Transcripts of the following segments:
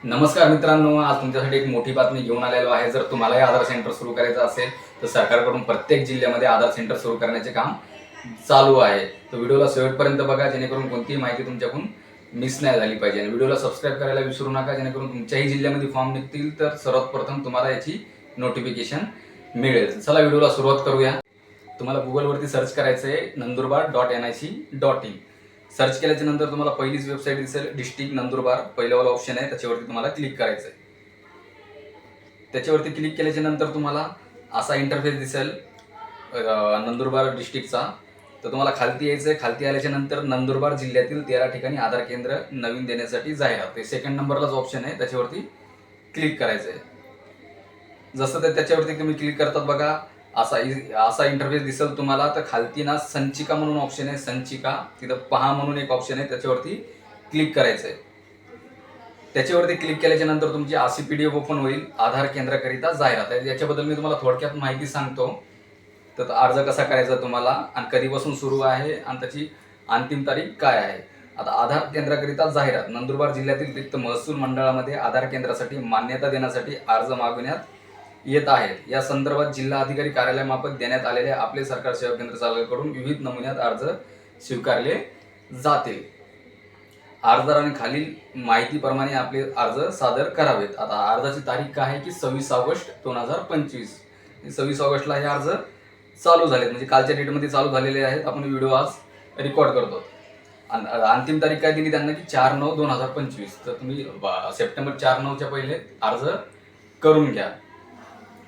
नमस्कार मित्रांनो, आज तुमच्यासाठी एक मोठी बातमी घेऊन आलेलो आहे। जर तुम्हालाही आधार सेंटर सुरू करायचं असेल तर सरकारकडून प्रत्येक जिल्ह्यामध्ये आधार सेंटर सुरू करण्याचे काम चालू आहे। तर व्हिडिओला शेवटपर्यंत बघा, जेणेकरून कोणतीही माहिती तुमच्याकडून मिस नाही झाली पाहिजे। आणि व्हिडिओला सबस्क्राइब करायला विसरू नका, जेणेकरून तुमच्याही जिल्ह्यामध्ये फॉर्म निघतील तर सर्वात प्रथम तुम्हाला याची नोटिफिकेशन मिळेल। चला व्हिडिओला सुरुवात करूया। तुम्हाला गुगलवरती सर्च करायचं आहे nandurbar.nic.in। सर्च केल्याच्या नंतर तुम्हाला पहिलीच वेबसाईट दिसेल, डिस्ट्रिक्ट नंदुरबार पहिल्यावाला ऑप्शन आहे, त्याच्यावरती तुम्हाला क्लिक करायचं आहे। त्याच्यावरती क्लिक केल्याच्या नंतर तुम्हाला असा इंटरफेस दिसेल नंदुरबार डिस्ट्रिक्टचा। तर तुम्हाला खालती यायचं आहे। खालती आल्याच्या नंतर नंदुरबार जिल्ह्यातील 13 ठिकाणी आधार केंद्र नवीन देण्यासाठी जाहिरात, ते सेकंड नंबरलाच ऑप्शन आहे, त्याच्यावरती क्लिक करायचं आहे। जसं ते त्याच्यावरती तुम्ही क्लिक करतात बघा, असा इंटरफेस दिसेल तुम्हाला। तर खालती ना संचिका म्हणून ऑप्शन आहे, संचिका तिथं पहा म्हणून एक ऑप्शन आहे, त्याच्यावरती क्लिक करायचं आहे। त्याच्यावरती क्लिक केल्याच्या नंतर तुमची अशी PDF ओपन होईल, आधार केंद्राकरिता जाहिरात आहे। याच्याबद्दल मी तुम्हाला थोडक्यात माहिती सांगतो। तर अर्ज कसा करायचा तुम्हाला आणि कधीपासून सुरू आहे आणि त्याची अंतिम तारीख काय आहे। आता आधार केंद्राकरिता जाहिरात, नंदुरबार जिल्ह्यातील रिक्त महसूल मंडळामध्ये आधार केंद्रासाठी मान्यता देण्यासाठी अर्ज मागवण्यात येत आहेत। या संदर्भात जिल्हा अधिकारी कार्यालयामार्फत देण्यात आलेल्या आपले सरकार सेवा केंद्र चालकांकडून विविध नमुन्यात अर्ज स्वीकारले जातील। अर्जदारांनी खालील माहितीप्रमाणे आपले अर्ज सादर करावेत। आता अर्जाची तारीख काय आहे की 26 ऑगस्ट 2025। 26 ऑगस्टला हे अर्ज चालू झालेत, म्हणजे कालच्या डेटमध्ये चालू झालेले आहेत। आपण व्हिडिओ आज रेकॉर्ड करतो। अंतिम तारीख काय दिली त्यांना की 4/9/2025। तर तुम्ही सप्टेंबर 4/9च्या पहिले अर्ज करून घ्या।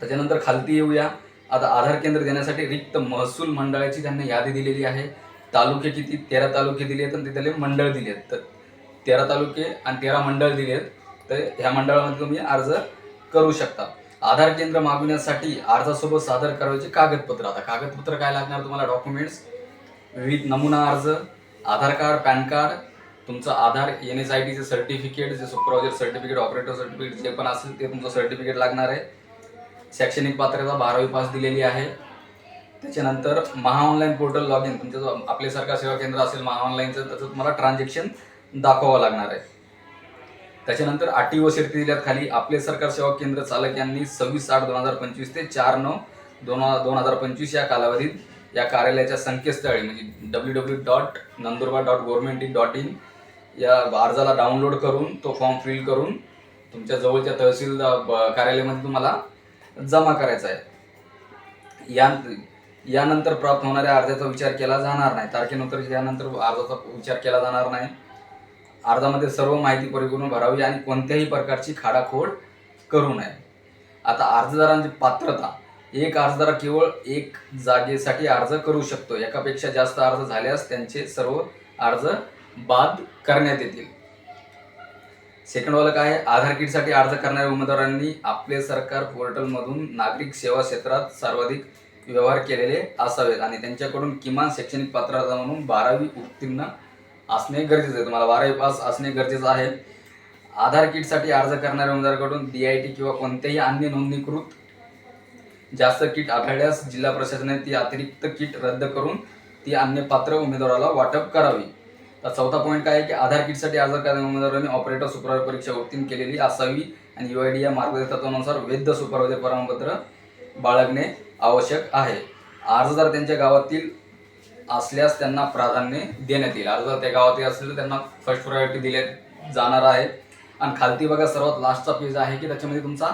त्याच्यानंतर खालती येऊया। आता आधार केंद्र देण्यासाठी रिक्त महसूल मंडळाची त्यांना यादी दिलेली आहे। तालुके किती, 13 तालुके दिले आहेत आणि तिथले मंडळ दिले आहेत। तर 13 तालुके आणि 13 मंडळ दिले आहेत, तर ह्या मंडळामध्ये तुम्ही अर्ज करू शकता। आधार केंद्र मागवण्यासाठी अर्जासोबत सादर करायचे कागदपत्र। आता कागदपत्र काय लागणार तुम्हाला, डॉक्युमेंट्स, विविध नमुना अर्ज, आधार कार्ड, पॅन कार्ड, तुमचं आधार NSIDचे सर्टिफिकेट, जे सुपरवायझर सर्टिफिकेट, ऑपरेटर सर्टिफिकेट जे पण असेल ते तुमचं सर्टिफिकेट लागणार आहे। शैक्षणिक पात्रता 12वी पास दिलेली आहे। त्याच्यानंतर महाऑनलाईन पोर्टल लॉग इन, तुमचं जो आपले सरकार सेवा केंद्र असेल महाऑनलाईनचं, त्याचं तुम्हाला ट्रान्झॅक्शन दाखवावं लागणार आहे। त्याच्यानंतर अटी व शर्ती दिल्यात खाली। आपले सरकार सेवा केंद्र चालक यांनी 26/8/2025 ते 4/9/2025 या कालावधीत या कार्यालयाच्या संकेतस्थळी म्हणजे www.nandurbar.government.in या अर्जाला डाउनलोड करून तो फॉर्म फिल करून तुमच्या जवळच्या तहसील कार्यालयामध्ये तुम्हाला जमा करायचा आहे। यानंतर प्राप्त होणाऱ्या अर्जाचा विचार केला जाणार नाही। तारखेनंतर यानंतर अर्जाचा विचार केला जाणार नाही। अर्जामध्ये सर्व माहिती परिपूर्ण भरावी आणि कोणत्याही प्रकारची खाडाखोड करू नये। आता अर्जदारांची पात्रता, एक अर्जदार केवळ एक जागेसाठी अर्ज करू शकतो। एकापेक्षा जास्त अर्ज झाल्यास त्यांचे सर्व अर्ज बाद करण्यात येतील। सेकंड वाला काय आहे, आधार किटसाठी अर्ज करणाऱ्या उमेदवारांनी आपले सरकार पोर्टलमधून नागरिक सेवा क्षेत्रात सर्वाधिक व्यवहार केलेले असावेत आणि त्यांच्याकडून किमान शैक्षणिक पात्रता म्हणून 12वी उत्तीर्ण असणे गरजेचे आहे। तुम्हाला 12वी पास असणे गरजेचं आहे। आधार किटसाठी अर्ज करणाऱ्या उमेदवाराकडून DIT किंवा कोणत्याही अन्य नोंदणीकृत जास्त किट आढळल्यास जिल्हा प्रशासनाने ती अतिरिक्त किट रद्द करून ती अन्य पात्र उमेदवाराला वाटप करावी। तर चौथा पॉईंट काय आहे की आधार किटसाठी अर्ज करणाऱ्या उमेदवारांनी ऑपरेटर सुपरवायझर परीक्षा उत्तीर्ण केलेली असावी आणि UID या मार्गदर्शकानुसार वैध सुपरवायझर प्रमाणपत्र बाळगणे आवश्यक आहे। अर्जदार त्यांच्या गावातील असल्यास त्यांना प्राधान्य देण्यात येईल। अर्जदार त्या गावातील असतील तर त्यांना फर्स्ट प्रायोरिटी दिले जाणार आहे। आणि खालती बघा सर्वात लास्टचा पेज आहे की त्याच्यामध्ये तुमचा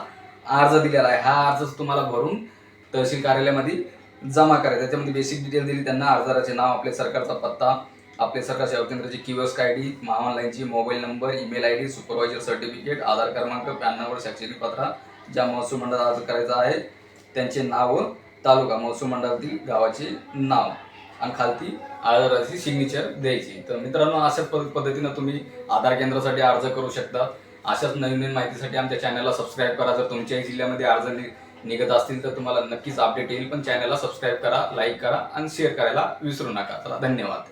अर्ज दिलेला आहे। हा अर्ज तुम्हाला भरून तहसील कार्यालयामध्ये जमा करायचा। त्याच्यामध्ये बेसिक डिटेल दिली त्यांना, अर्जदाराचे नाव, आपले सरकारचा पत्ता, आपले सरकार सेवा केंद्राची किओस्क ID, महाऑनलाईनची mobile number, email ID, supervisor certificate, Aadhaar क्रमांक, पॅन नंबर, शैक्षणिक पत्रा, ज्या महसूल मंडळात अर्ज करायचा आहे त्यांचे नाव, तालुका, महसूल मंडळातील गावाचे नाव आणि खालती अर्जदाराची सिग्नेचर द्यायची। तर मित्रांनो, अशाच पद्धतीनं तुम्ही आधार केंद्रासाठी अर्ज करू शकता। अशाच नवीन माहितीसाठी आमच्या चॅनलला सबस्क्राईब करा। जर तुमच्याही जिल्ह्यामध्ये अर्ज निघत असतील तर तुम्हाला नक्कीच अपडेट येईल। पण चॅनलला सबस्क्राईब करा, लाईक करा आणि शेअर करायला विसरू नका। चला, धन्यवाद।